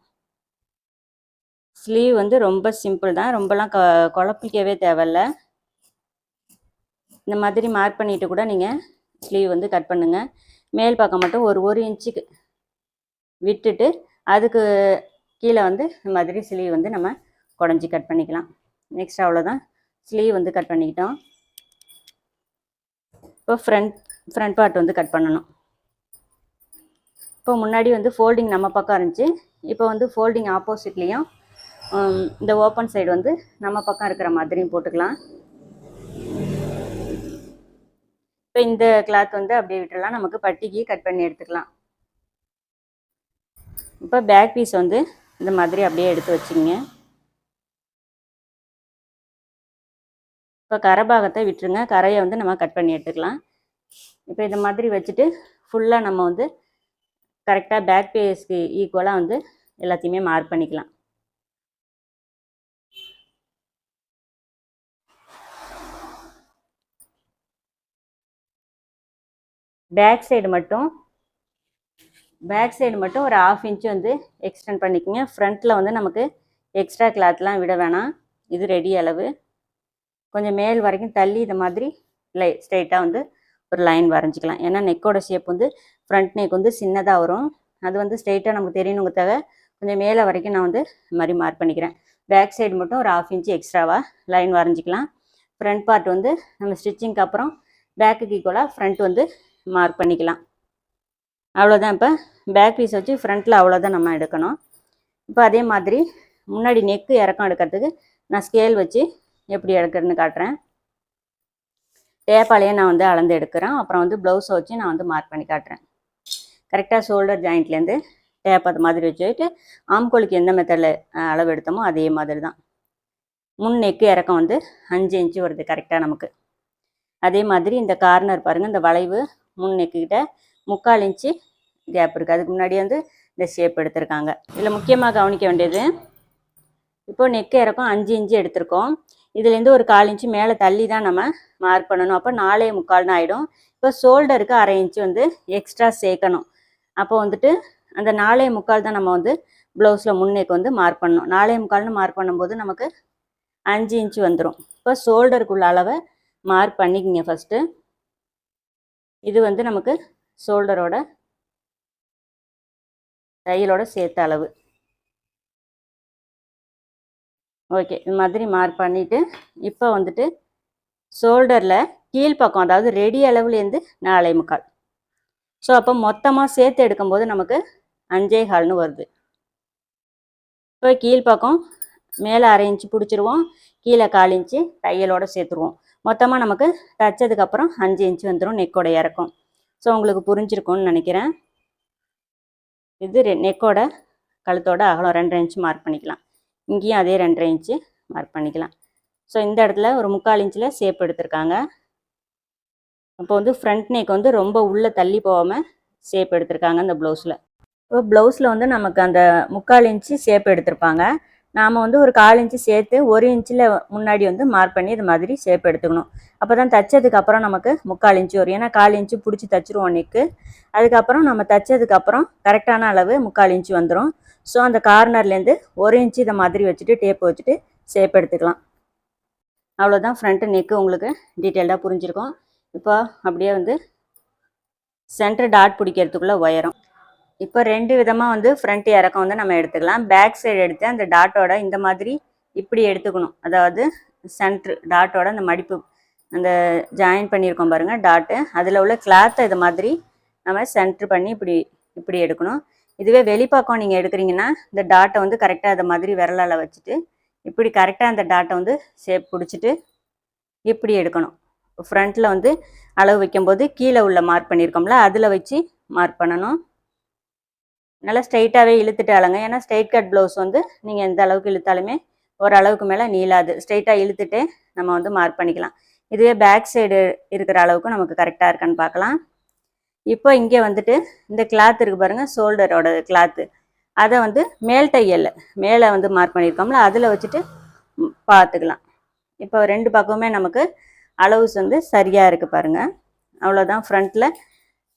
ஸ்லீவ் வந்து ரொம்ப சிம்பிள் தான். ரொம்பலாம் குழப்பிக்கவே தேவையில்ல. இந்த மாதிரி மார்க் பண்ணிவிட்டு கூட நீங்கள் ஸ்லீவ் வந்து கட் பண்ணுங்கள். மேல் பக்கம் மட்டும் ஒரு இன்ச்சுக்கு விட்டுட்டு அதுக்கு கீழே வந்து இந்த மாதிரி ஸ்லீவ் வந்து நம்ம குடஞ்சி கட் பண்ணிக்கலாம். நெக்ஸ்ட் அவ்வளோதான். ஸ்லீவ் வந்து கட் பண்ணிக்கிட்டோம். இப்போ ஃப்ரண்ட் பார்ட் வந்து கட் பண்ணணும். இப்போ முன்னாடி வந்து ஃபோல்டிங் நம்ம பக்கம் இருந்துச்சு. இப்போ வந்து ஃபோல்டிங் ஆப்போசிட்லேயும் இந்த ஓப்பன் சைடு வந்து நம்ம பக்கம் இருக்கிற மாதிரியும் போட்டுக்கலாம். இப்போ இந்த கிளாத் வந்து அப்படியே விட்டுடலாம். நமக்கு பட்டிக்கு கட் பண்ணி எடுத்துக்கலாம். இப்போ பேக் பீஸ் வந்து இந்த மாதிரி அப்படியே எடுத்து வச்சுங்க. இப்போ கரை பாகத்தை விட்டுருங்க. கரையை வந்து நம்ம கட் பண்ணி எடுத்துக்கலாம். இப்போ இந்த மாதிரி வச்சுட்டு ஃபுல்லாக நம்ம வந்து கரெக்டாக பேக் பீஸ்க்கு ஈக்குவலாக வந்து எல்லாத்தையுமே மார்க் பண்ணிக்கலாம். பேக் சைடு மட்டும் ஒரு 1/2 இன்ச்சு வந்து எக்ஸ்டெண்ட் பண்ணிக்கோங்க. ஃப்ரண்ட்டில் வந்து நமக்கு எக்ஸ்ட்ரா கிளாத்லாம் விட வேணாம். இது ரெடி அளவு. கொஞ்சம் மேல் வரைக்கும் தள்ளி இந்த மாதிரி ஸ்ட்ரைட்டாக வந்து ஒரு லைன் வரைஞ்சிக்கலாம். ஏன்னா நெக்கோட ஷேப் வந்து ஃப்ரண்ட் நெக் வந்து சின்னதாக வரும். அது வந்து ஸ்ட்ரைட்டாக நமக்கு தெரியணுங்கிறதுக்காக கொஞ்சம் மேலே வரைக்கும் நான் வந்து இந்த மாதிரி மார்க் பண்ணிக்கிறேன். பேக் சைடு மட்டும் ஒரு 1/2 இன்ச்சு எக்ஸ்ட்ராவாக லைன் வரைஞ்சிக்கலாம். ஃப்ரண்ட் பார்ட் வந்து நம்ம ஸ்டிச்சிங்க்கு அப்புறம் பேக்குக்கு ஈக்குவலாக ஃப்ரண்ட் வந்து மார்க் பண்ணிக்கலாம். அவ்வளோதான். இப்போ பேக் பீஸ் வச்சு ஃப்ரண்ட்டில் அவ்வளோதான் நம்ம எடுக்கணும். இப்போ அதே மாதிரி முன்னாடி நெக்கு இறக்கம் எடுக்கிறதுக்கு நான் ஸ்கேல் வச்சு எப்படி எடுக்கிறதுன்னு காட்டுறேன். டேப்பாலேயே நான் வந்து அளந்து எடுக்கிறேன். அப்புறம் வந்து ப்ளவுஸை வச்சு நான் வந்து மார்க் பண்ணி காட்டுறேன். கரெக்டாக ஷோல்டர் ஜாயிண்ட்லேருந்து டேப் அது மாதிரி வச்சுட்டு ஆம்கோலுக்கு எந்த மெத்தடில் அளவு எடுத்தோமோ அதே மாதிரி தான். முன் நெக்கு இறக்கம் வந்து 5 இன்ச்சு வருது கரெக்டாக நமக்கு. அதே மாதிரி இந்த கார்னர் பாருங்கள், இந்த வளைவு முன் நெக்குக்கிட்ட 3/4 இன்ச்சு கேப் இருக்குது. அதுக்கு முன்னாடி வந்து இந்த ஷேப் எடுத்திருக்காங்க. இதில் முக்கியமாக கவனிக்க வேண்டியது, இப்போ நெக்கு இறக்கம் 5 இன்ச்சு எடுத்திருக்கோம். இதுலேருந்து ஒரு 1/4 இன்ச்சு மேலே தள்ளி தான் நம்ம மார்க் பண்ணணும். அப்போ 4.75 ஆகிடும். இப்போ ஷோல்டருக்கு 1/2 இன்ச்சு வந்து எக்ஸ்ட்ரா சேர்க்கணும். அப்போ வந்துட்டு அந்த 4.75 தான் நம்ம வந்து ப்ளவுஸில் முன்னேக்கு வந்து மார்க் பண்ணணும். 4.75 மார்க் பண்ணும்போது நமக்கு 5 இன்ச்சு வந்துடும். இப்போ ஷோல்டருக்குள்ள அளவை மார்க் பண்ணிக்கிங்க ஃபஸ்ட்டு. இது வந்து நமக்கு ஷோல்டரோட தையலோட சேர்த்த அளவு. ஓகே, இது மாதிரி மார்க் பண்ணிவிட்டு இப்போ வந்துட்டு ஷோல்டரில் கீழ்ப்பக்கம், அதாவது ரெடி அளவுலேருந்து 4.75. ஸோ அப்போ மொத்தமாக சேர்த்து எடுக்கும்போது நமக்கு 5.25 வருது. இப்போ கீழ்ப்பக்கம் மேலே 1/2 இன்ச்சு பிடிச்சிருவோம், கீழே 1/4 இன்ச்சு தையலோடு சேர்த்துருவோம். மொத்தமாக நமக்கு தைச்சதுக்கப்புறம் 5 இன்ச்சு வந்துடும் நெக்கோட இறக்கம். ஸோ உங்களுக்கு புரிஞ்சிருக்கும்னு நினைக்கிறேன். இது நெக்கோட கழுத்தோட அகலம் 2.5 இன்ச்சு மார்க் பண்ணிக்கலாம். இங்கேயும் அதே 2.5 இன்ச்சு மார்க் பண்ணிக்கலாம். ஸோ இந்த இடத்துல ஒரு 3/4 இன்ச்சில் ஷேப் எடுத்திருக்காங்க. அப்போ வந்து ஃப்ரண்ட் நெக் வந்து ரொம்ப உள்ளே தள்ளி போகாமல் ஷேப் எடுத்திருக்காங்க இந்த ப்ளவுஸில். இப்போ ப்ளவுஸில் வந்து நமக்கு அந்த 3/4 இன்ச்சு ஷேப் எடுத்திருப்பாங்க. நாம் வந்து ஒரு 1/4 இன்ச்சு சேர்த்து 1 இன்ச்சில் முன்னாடி வந்து மார்க் பண்ணி இது மாதிரி ஷேப் எடுத்துக்கணும். அப்போ தான் தைச்சதுக்கப்புறம் நமக்கு 3/4 இன்ச்சு வரும். ஏன்னா 1/4 இன்ச்சு பிடிச்சி தைச்சிருவோம் நெக்கு. அதுக்கப்புறம் நம்ம தைச்சதுக்கப்புறம் கரெக்டான அளவு 3/4 இன்ச்சு வந்துடும். ஸோ அந்த கார்னர்லேருந்து 1 இன்ச்சு இதை மாதிரி வச்சுட்டு டேப் வச்சுட்டு ஷேப் எடுத்துக்கலாம். அவ்வளோதான், ஃப்ரண்ட்டு நெக்கு உங்களுக்கு டீட்டெயில்டாக புரிஞ்சிருக்கும். இப்போ அப்படியே வந்து சென்டர் டாட் பிடிக்கிறதுக்குள்ளே உயரம். இப்போ 2 விதமாக வந்து ஃப்ரண்ட் இறக்கம் வந்து நம்ம எடுத்துக்கலாம். பேக் சைடு எடுத்து அந்த டாட்டோட இந்த மாதிரி இப்படி எடுத்துக்கணும். அதாவது சென்ட்ரு டாட்டோட அந்த மடிப்பு, அந்த ஜாயின் பண்ணியிருக்கோம் பாருங்கள் டாட்டு, அதில் உள்ள கிளாத்தை இது மாதிரி நம்ம சென்ட்ரு பண்ணி இப்படி எடுக்கணும். இதுவே வெளிப்பக்கம் நீங்கள் எடுக்கிறீங்கன்னா இந்த டாட்டை வந்து கரெக்டாக அதை மாதிரி விரலால் வச்சுட்டு இப்படி கரெக்டாக அந்த டாட்டை வந்து ஷேப் பிடிச்சிட்டு இப்படி எடுக்கணும். ஃப்ரண்ட்டில் வந்து அளவு வைக்கும்போது கீழே உள்ள மார்க் பண்ணியிருக்கோம்ல அதில் வச்சு மார்க் பண்ணணும். நல்லா ஸ்ட்ரைட்டாகவே இழுத்துட்டு அலங்க. ஏன்னா ஸ்ட்ரைட் கட் ப்ளவுஸ் வந்து நீங்கள் எந்த அளவுக்கு இழுத்தாலுமே ஒரு அளவுக்கு மேலே நீளாது. ஸ்ட்ரைட்டாக இழுத்துட்டு நம்ம வந்து மார்க் பண்ணிக்கலாம். இதுவே பேக் சைடு இருக்கிற அளவுக்கு நமக்கு கரெக்டாக இருக்கான்னு பார்க்கலாம். இப்போ இங்கே வந்துட்டு இந்த கிளாத் இருக்குது பாருங்கள், ஷோல்டரோட கிளாத்து, அதை வந்து மேல் தையல் மேலே வந்து மார்க் பண்ணியிருக்கோம்ல அதில் வச்சுட்டு பார்த்துக்கலாம். இப்போ 2 பக்கமுமே நமக்கு அளவுஸ் வந்து சரியாக இருக்குது பாருங்கள். அவ்வளோதான் ஃப்ரண்ட்டில்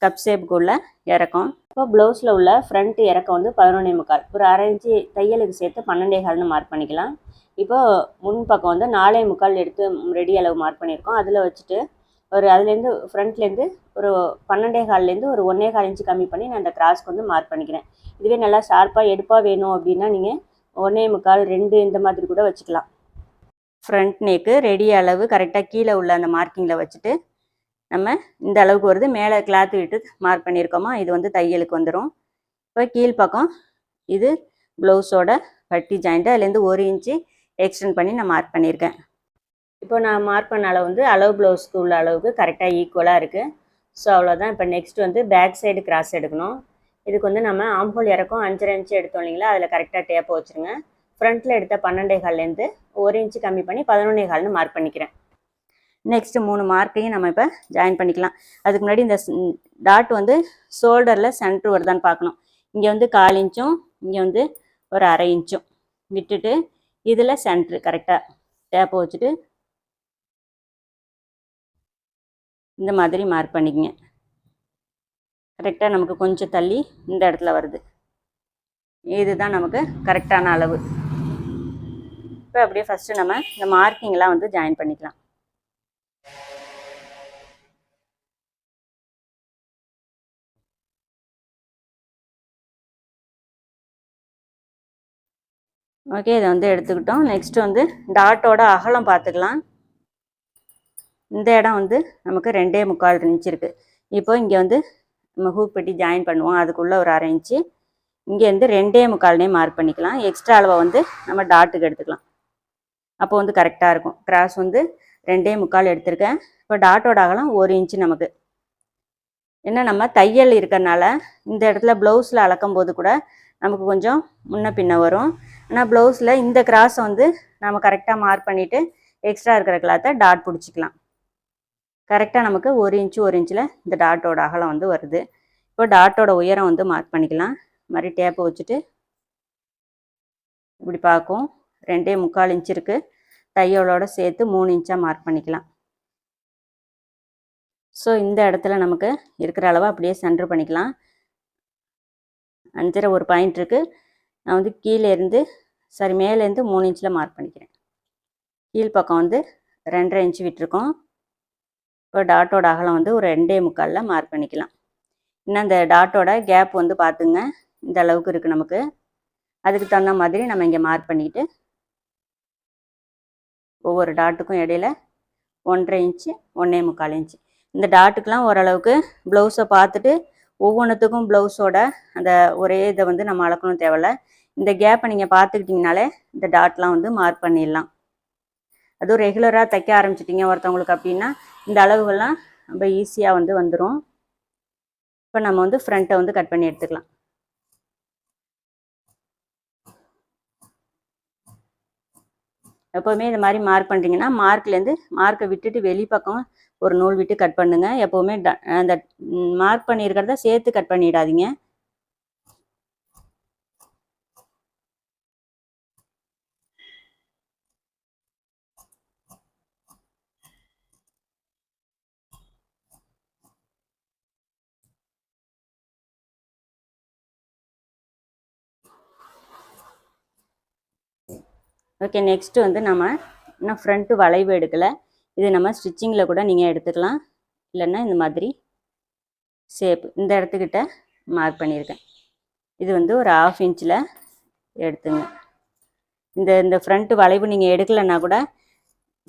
கப் ஷேப்புக்குள்ள இறக்கம். இப்போ ப்ளவுஸில் உள்ள ஃப்ரண்ட் இறக்கம் வந்து 11.75, ஒரு 1/2 இன்ச்சு தையலுக்கு சேர்த்து 12.25 மார்க் பண்ணிக்கலாம். இப்போ முன் பக்கம் வந்து 4.75 எடுத்து ரெடி அளவு மார்க் பண்ணியிருக்கோம். அதில் வச்சுட்டு ஒரு அதுலேருந்து ஃப்ரண்ட்லேருந்து ஒரு 12.25லேருந்து ஒரு 1.25 இன்ச்சு கம்மி பண்ணி நான் அந்த கிராஸ்க்கு வந்து மார்க் பண்ணிக்கிறேன். இதுவே நல்லா ஷார்ப்பாக எடுப்பாக வேணும் அப்படின்னா நீங்கள் 1.25, 2 இந்த மாதிரி கூட வச்சுக்கலாம். ஃப்ரண்ட் நெக்கு ரெடி அளவு கரெக்டாக கீழே உள்ள அந்த மார்க்கிங்கில் வச்சுட்டு நம்ம இந்த அளவுக்கு வருது, மேலே கிளாத் விட்டு மார்க் பண்ணியிருக்கோமா, இது வந்து தையலுக்கு வந்துடும். இப்போ கீழ்ப்பக்கம் இது ப்ளவுஸோட பட்டி ஜாயிண்ட்டு, அதுலேருந்து 1 இன்ச்சு எக்ஸ்டெண்ட் பண்ணி நான் மார்க் பண்ணியிருக்கேன். இப்போ நான் மார்க் பண்ண அளவு வந்து அளவு ப்ளவுஸ்க்கு உள்ள அளவுக்கு கரெக்டாக ஈக்குவலாக இருக்குது. ஸோ அவ்வளோதான். இப்போ நெக்ஸ்ட் வந்து பேக் சைடு கிராஸ் எடுக்கணும். இதுக்கு வந்து நம்ம ஆம்ஹோல் இறக்கம் 5.5 இன்ச்சு எடுத்தோம் இல்லைங்களா, அதில் கரெக்டாக டேப்பை வச்சுருங்க. ஃப்ரண்ட்டில் எடுத்த 12.25லேருந்து 1 இன்ச்சு கம்மி பண்ணி 11.25 மார்க் பண்ணிக்கிறேன். நெக்ஸ்ட்டு 3 மார்க்கையும் நம்ம இப்போ ஜாயின் பண்ணிக்கலாம். அதுக்கு முன்னாடி இந்த டாட் வந்து ஷோல்டரில் சென்ட்ரு வருதான்னு பார்க்கணும். இங்கே வந்து 1/4 இன்ச்சும் இங்கே வந்து ஒரு 1/2 இன்ச்சும் விட்டுட்டு இதில் சென்ட்ரு கரெக்டாக டேப்பை வச்சுட்டு இந்த மாதிரி மார்க் பண்ணிக்கங்க. கரெக்டாக நமக்கு கொஞ்சம் தள்ளி இந்த இடத்துல வருது. இதுதான் நமக்கு கரெக்டான அளவு. இப்போ அப்படியே ஃபஸ்ட்டு நம்ம இந்த மார்க்கிங்லாம் வந்து ஜாயின் பண்ணிக்கலாம். ஓகே, இதை வந்து எடுத்துக்கிட்டோம். நெக்ஸ்ட்டு வந்து டாட்டோட அகலம் பார்த்துக்கலாம். இந்த இடம் வந்து நமக்கு 2.75 இன்ச்சு இருக்குது. இப்போ இங்கே வந்து நம்ம ஹூக் பெட்டி ஜாயின் பண்ணுவோம், அதுக்குள்ளே ஒரு 1/2 இன்ச்சு இங்கேருந்து 2.75 மார்க் பண்ணிக்கலாம். எக்ஸ்ட்ரா அளவை வந்து நம்ம டாட்டுக்கு எடுத்துக்கலாம். அப்போ வந்து கரெக்டாக இருக்கும். கிராஸ் வந்து 2.75 எடுத்திருக்கேன். இப்போ டாட்டோட அகலம் 1 இன்ச்சு நமக்கு. ஏன்னா நம்ம தையல் இருக்கிறனால இந்த இடத்துல ப்ளவுஸில் அளக்கும் போது கூட நமக்கு கொஞ்சம் முன்ன பின்ன வரும். ஆனால் ப்ளவுஸில் இந்த கிராஸை வந்து நம்ம கரெக்டாக மார்க் பண்ணிவிட்டு எக்ஸ்ட்ரா இருக்கிற கிளாத்தை டாட் பிடிச்சிக்கலாம். கரெக்டாக நமக்கு 1 இன்ச்சு 1 இன்ச்சில் இந்த டாட்டோட அகலம் வந்து வருது. இப்போ டாட்டோட உயரம் வந்து மார்க் பண்ணிக்கலாம். இது மாதிரி டேப்பை வச்சுட்டு இப்படி பார்க்கும் 2.25 இன்ச் இருக்குது. தையலோட சேர்த்து 3 இன்ச்சாக மார்க் பண்ணிக்கலாம். ஸோ இந்த இடத்துல நமக்கு இருக்கிற அளவை அப்படியே சென்டர் பண்ணிக்கலாம். 5.5 ஒரு பாயிண்ட் இருக்குது. நான் வந்து மேலேருந்து 3 இன்ச்சில் மார்க் பண்ணிக்கிறேன். கீழ் பக்கம் வந்து 2.5 இன்ச் விட்டுருக்கோம். இப்போ டாட்டோட அகலம் வந்து ஒரு 2.25 மார்க் பண்ணிக்கலாம். இன்னும் அந்த டாட்டோட கேப் வந்து பார்த்துங்க, இந்த அளவுக்கு இருக்குது நமக்கு. அதுக்கு தகுந்த மாதிரி நம்ம இங்கே மார்க் பண்ணிக்கிட்டு ஒவ்வொரு டாட்டுக்கும் இடையில 1.5 இன்ச்சு 1.25 இன்ச்சு. இந்த டாட்டுக்கெலாம் ஓரளவுக்கு ப்ளவுஸை பார்த்துட்டு ஒவ்வொன்றுத்துக்கும் ப்ளவுஸோட அந்த ஒரே இதை வந்து நம்ம அளக்கணும் தேவையில்ல. இந்த கேப்பை நீங்கள் பார்த்துக்கிட்டிங்கனாலே இந்த டாட்லாம் வந்து மார்க் பண்ணிடலாம். அதுவும் ரெகுலராக தைக்க ஆரம்பிச்சிட்டிங்க ஒருத்தவங்களுக்கு அப்படின்னா இந்த அளவுகள்லாம் ரொம்ப ஈஸியாக வந்து வந்துடும். இப்போ நம்ம வந்து ஃப்ரண்ட்டை வந்து கட் பண்ணி எடுத்துக்கலாம். எப்போவுமே இந்த மாதிரி மார்க் பண்ணுறீங்கன்னா மார்க்கை விட்டுட்டு வெளிப்பக்கம் ஒரு நூல் விட்டு கட் பண்ணுங்க. எப்போவுமே அந்த மார்க் பண்ணியிருக்கிறத சேர்த்து கட் பண்ணிடாதீங்க. ஓகே, நெக்ஸ்ட்டு வந்து நம்ம இன்னும் ஃப்ரண்ட்டு வளைவு எடுக்கலை. இது நம்ம ஸ்டிச்சிங்கில் கூட நீங்கள் எடுத்துக்கலாம். இல்லைன்னா இந்த மாதிரி ஷேப் இந்த இடத்துக்கிட்ட மார்க் பண்ணியிருக்கேன். இது வந்து ஒரு 1/2 இன்ச்சில் எடுத்துங்க. இந்த ஃப்ரண்ட்டு வளைவு நீங்கள் எடுக்கலைன்னா கூட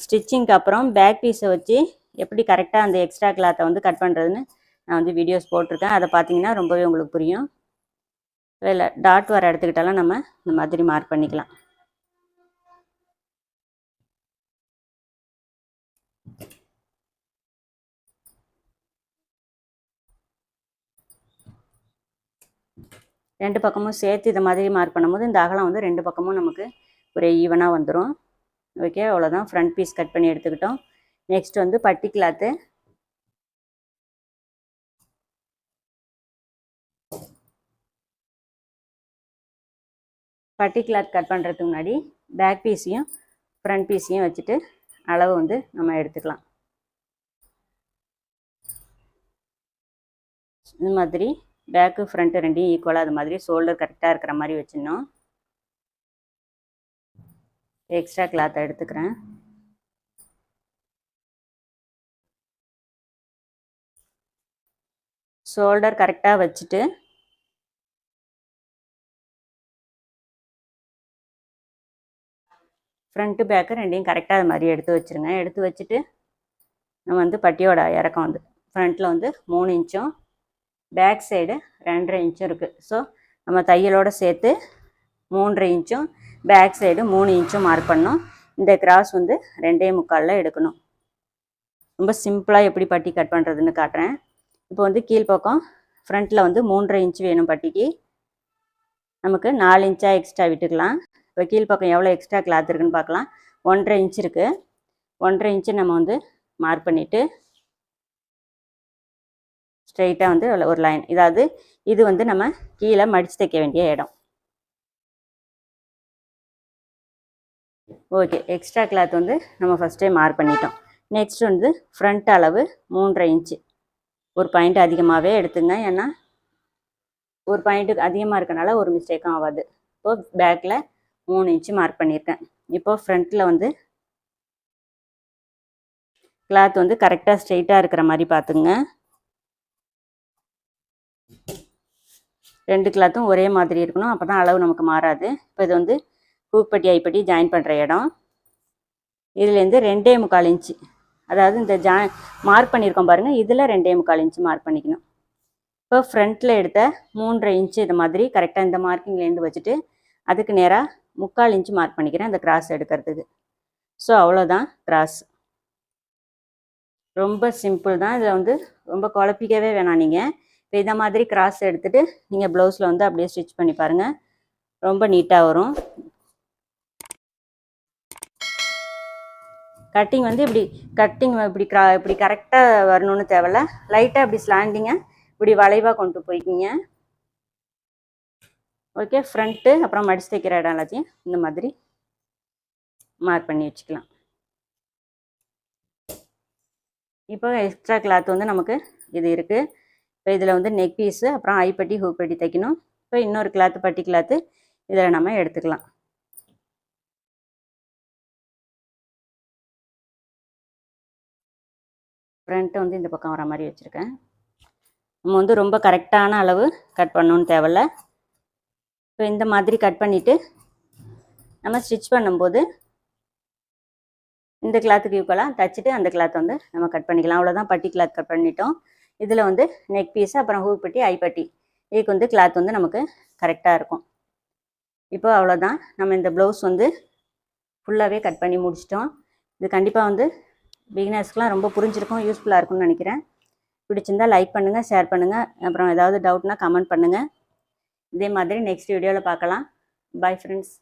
ஸ்டிச்சிங்க்கு அப்புறம் பேக் பீஸை வச்சு எப்படி கரெக்டாக அந்த எக்ஸ்ட்ரா கிளாத்தை வந்து கட் பண்ணுறதுன்னு நான் வந்து வீடியோஸ் போட்டிருக்கேன். அதை பார்த்தீங்கன்னா ரொம்பவே உங்களுக்கு புரியும். இல்லை டாட் வர இடத்துக்கிட்டலாம் நம்ம இந்த மாதிரி மார்க் பண்ணிக்கலாம். ரெண்டு பக்கமும் சேர்த்து இதை மாதிரி மார்க் பண்ணும்போது இந்த அகலம் வந்து ரெண்டு பக்கமும் நமக்கு ஒரு ஈவனாக வந்துடும். ஓகே, அவ்வளோதான். ஃப்ரண்ட் பீஸ் கட் பண்ணி எடுத்துக்கிட்டோம். நெக்ஸ்ட் வந்து பட்டி கிளாத்து. பட்டி கிளாத் கட் பண்ணுறதுக்கு முன்னாடி பேக் பீஸையும் ஃப்ரண்ட் பீஸையும் வச்சுட்டு அளவு வந்து நம்ம எடுத்துக்கலாம். இந்த மாதிரி பேக்கு ஃப்ரண்ட்டு ரெண்டையும் ஈக்குவலாக அது மாதிரி ஷோல்டர் கரெக்டாக இருக்கிற மாதிரி வச்சிடணும். எக்ஸ்ட்ரா கிளாத்தை எடுத்துக்கிறேன். ஷோல்டர் கரெக்டாக வச்சுட்டு ஃப்ரண்ட்டு பேக்கு ரெண்டையும் கரெக்டாக அது மாதிரி எடுத்து வச்சுருங்க. எடுத்து வச்சுட்டு நம்ம வந்து பட்டியோட இறக்கம் வந்து ஃப்ரண்ட்டில் வந்து 3 இன்ச்சும் பேக் சைடு 2.5 இன்ச்சும் இருக்குது. ஸோ நம்ம தையலோடு சேர்த்து 3.5 இன்ச்சும் பேக் சைடு 3 இன்ச்சும் மார்க் பண்ணோம். இந்த கிராஸ் வந்து 2.25 எடுக்கணும். ரொம்ப சிம்பிளாக எப்படி பட்டி கட் பண்ணுறதுன்னு காட்டுறேன். இப்போ வந்து கீழ்ப்பக்கம் ஃப்ரண்ட்டில் வந்து 3.5 இன்ச்சு வேணும் பட்டிக்கு. நமக்கு 4 இன்ச்சாக எக்ஸ்ட்ரா விட்டுக்கலாம். இப்போ கீழ்ப்பக்கம் எவ்வளோ எக்ஸ்ட்ரா கிளாத் இருக்குதுன்னு பார்க்கலாம். 1.5 இன்ச் இருக்குது. 1.5 இன்ச்சு நம்ம வந்து மார்க் பண்ணிவிட்டு ஸ்ட்ரெயிட்டாக வந்து ஒரு லைன், இதாவது இது வந்து நம்ம கீழே மடித்து தைக்க வேண்டிய இடம். ஓகே, எக்ஸ்ட்ரா கிளாத் வந்து நம்ம ஃபஸ்ட்டே மார்க் பண்ணிட்டோம். நெக்ஸ்ட் வந்து ஃப்ரண்ட் அளவு 3.5 இன்ச்சு. ஒரு பாயிண்ட் அதிகமாகவே எடுத்துங்க, ஏன்னா ஒரு பாயிண்ட்டுக்கு அதிகமாக இருக்கனால ஒரு மிஸ்டேக்கும் ஆகாது. இப்போது பேக்கில் 3 இன்ச்சு மார்க் பண்ணியிருக்கேன். இப்போது ஃப்ரண்ட்டில் வந்து கிளாத் வந்து கரெக்டாக ஸ்ட்ரெயிட்டாக இருக்கிற மாதிரி பார்த்துங்க. ரெண்டு கிளாத்தும் ஒரே மாதிரி இருக்கணும், அப்போ தான் அளவு நமக்கு மாறாது. இப்போ இது வந்து ஹூக்பட்டி ஐப்பட்டி ஜாயின் பண்ணுற இடம். இதுலேருந்து 2.25 இன்ச்சு, அதாவது இந்த மார்க் பண்ணியிருக்கோம் பாருங்கள், இதில் 2.25 இன்ச்சு மார்க் பண்ணிக்கணும். இப்போ ஃப்ரண்ட்டில் எடுத்த 3.5 இன்ச்சு இது மாதிரி கரெக்டாக இந்த மார்க்கிங்லேருந்து வச்சுட்டு அதுக்கு நேராக 3/4 இன்ச்சு மார்க் பண்ணிக்கிறேன் இந்த கிராஸ் எடுக்கிறதுக்கு. ஸோ அவ்வளோதான் கிராஸ். ரொம்ப சிம்பிள் தான். இதில் வந்து ரொம்ப குழப்பிக்கவே வேணாம். நீங்கள் இப்போ இதை மாதிரி கிராஸ் எடுத்துகிட்டு நீங்கள் ப்ளவுஸில் வந்து அப்படியே ஸ்டிச் பண்ணி பாருங்கள், ரொம்ப நீட்டாக வரும். கட்டிங் வந்து இப்படி இப்படி கரெக்டாக வரணும்னு தேவையில்ல. லைட்டாக இப்படி ஸ்லாண்டிங்காக இப்படி வளைவாக கொண்டு போய்க்கிங்க. ஓகே, ஃப்ரண்ட்டு அப்புறம் மடிச்சு தைக்கிற இடம் எல்லாத்தையும் இந்த மாதிரி மார்க் பண்ணி வச்சுக்கலாம். இப்போ எக்ஸ்ட்ரா கிளாத் வந்து நமக்கு இது இருக்குது. இப்போ இதில் வந்து நெக் பீஸு அப்புறம் ஐப்பட்டி ஹூப்பட்டி தைக்கணும். இப்போ இன்னொரு கிளாத்து பட்டி கிளாத்து இதில் நம்ம எடுத்துக்கலாம். ஃப்ரண்ட்டு வந்து இந்த பக்கம் வர மாதிரி வச்சுருக்கேன். நம்ம வந்து ரொம்ப கரெக்டான அளவு கட் பண்ணணுன்னு தேவையில்ல. இப்போ இந்த மாதிரி கட் பண்ணிவிட்டு நம்ம ஸ்டிச் பண்ணும்போது இந்த கிளாத்துக்கு ஈக்குவலாக தைச்சிட்டு அந்த கிளாத் வந்து நம்ம கட் பண்ணிக்கலாம். அவ்வளோதான், பட்டி கிளாத் கட் பண்ணிட்டோம். இதில் வந்து நெக் பீஸு அப்புறம் ஹூப்பட்டி ஐப்பட்டி இதுக்கு வந்து கிளாத் வந்து நமக்கு கரெக்டாக இருக்கும். இப்போ அவ்வளோதான், நம்ம இந்த ப்ளவுஸ் வந்து ஃபுல்லாகவே கட் பண்ணி முடிச்சிட்டோம். இது கண்டிப்பாக வந்து பிகினர்ஸ்க்குலாம் ரொம்ப புரிஞ்சிருக்கும், யூஸ்ஃபுல்லாக இருக்கும்னு நினைக்கிறேன். பிடிச்சிருந்தால் லைக் பண்ணுங்கள், ஷேர் பண்ணுங்கள். அப்புறம் ஏதாவது டவுட்னா கமெண்ட் பண்ணுங்கள். இதே மாதிரி நெக்ஸ்ட் வீடியோவில் பார்க்கலாம். Bye friends.